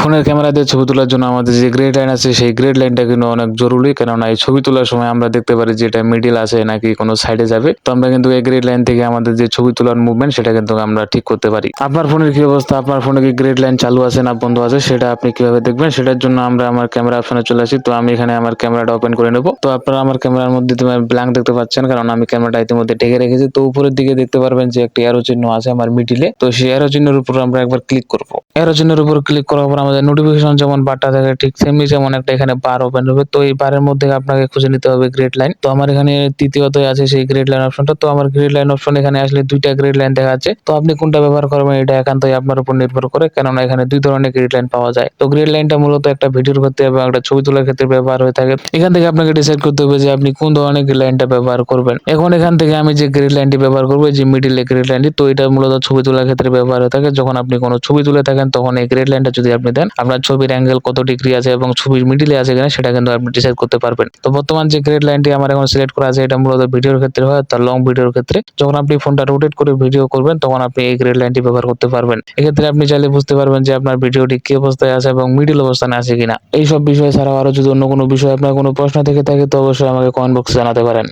ফোনের ক্যামেরা দিয়ে ছবি তোলার জন্য আমাদের যে গ্রেড লাইন আছে সেই গ্রেড লাইনটা কিন্তু অনেক জরুরি, কেননা এই ছবি তোলার সময় আমরা দেখতে পারি যে এটা মিডিল আছে নাকি কোনো সাইডে যাবে। তো আমরা কিন্তু এই গ্রেড লাইন থেকে আমাদের যে ছবি তোলার মুভমেন্ট সেটা কিন্তু আমরা ঠিক করতে পারি। আপনার ফোনের কি অবস্থা, আপনার ফোনে কি গ্রেড লাইন চালু আছে না বন্ধ আছে সেটা আপনি কিভাবে দেখবেন, সেটার জন্য আমরা আমার ক্যামেরা অপশনে চলে আসি। তো আমি এখানে আমার ক্যামেরাটা ওপেন করে নেব। তো আপনারা আমার ক্যামেরার মধ্যে ব্ল্যাঙ্ক দেখতে পাচ্ছেন, কারণ আমি ক্যামেরাটা ইতিমধ্যে ঢেকে রেখেছি। তো উপরের দিকে দেখতে পারবেন যে একটি অ্যারো চিহ্ন আছে আমার মিডিলে। তো সেই অ্যারো চিহ্নের উপর আমরা একবার ক্লিক করব। অ্যারো চিহ্নের উপর ক্লিক করার পর আমাদের নোটিফিকেশন যেমন বারটা থাকে ঠিক সেমনি যেমন একটা এখানে বার ওপেন হবে। তো এই বারের মধ্যে আপনাকে খুঁজে নিতে হবে গ্রেড লাইন। তো আমার এখানে তৃতীয়ত আছে সেই গ্রেড লাইন অপশনটা। তো আমার গ্রেড লাইন অপশন এখানে আসলে দুইটা গ্রেড লাইন দেখা যাচ্ছে। তো আপনি কোনটা ব্যবহার করবেন এটা একান্তই আপনার উপর নির্ভর করে, কেননা এখানে দুই ধরনের গ্রেড লাইন পাওয়া যায়। তো গ্রেড লাইনটা মূলত একটা ভিডিওর ক্ষেত্রে এবং একটা ছবি তোলার ক্ষেত্রে ব্যবহার হয়ে থাকে। এখান থেকে আপনাকে ডিসাইড করতে হবে যে আপনি কোন ধরনের গ্রেড লাইনটা ব্যবহার করবেন। এখন এখান থেকে আমি যে গ্রেড লাইনটি ব্যবহার করবো, যে মিডিল গ্রেড লাইনটি, তো এটা মূলত ছবি তোলার ক্ষেত্রে ব্যবহার হয়ে থাকে। যখন আপনি কোনো ছবি তুলে থাকেন তখন এই গ্রেড লাইনটা যদি আপনি দেন, আপনার ছবির অ্যাঙ্গেল কত ডিগ্রি আছে এবং ছবির মিডিলে আছে কিনা সেটা কিন্তু আপনি ডিসাইড করতে পারবেন। তো বর্তমান যে গ্রেড লাইনটি আমার এখন সিলেক্ট করা আছে এটা মূলত ভিডিওর ক্ষেত্রে হয়, তার লং ভিডিওর ক্ষেত্রে যখন আপনি ফোনটা রোটেট করে ভিডিও করবেন তখন আপনি এই গ্রেড লাইনটি ব্যবহার করতে পারবেন। এক্ষেত্রে আপনি চাইলে বুঝতে পারবেন যে আপনার ভিডিওটি কি অবস্থায় আছে এবং মিডিল অবস্থানে আছে কিনা। এইসব বিষয় ছাড়াও আরো যদি অন্য কোনো বিষয় আপনার কোনো প্রশ্ন থেকে থাকে তো অবশ্যই আমাকে কমেন্ট বক্সে জানাতে পারেন।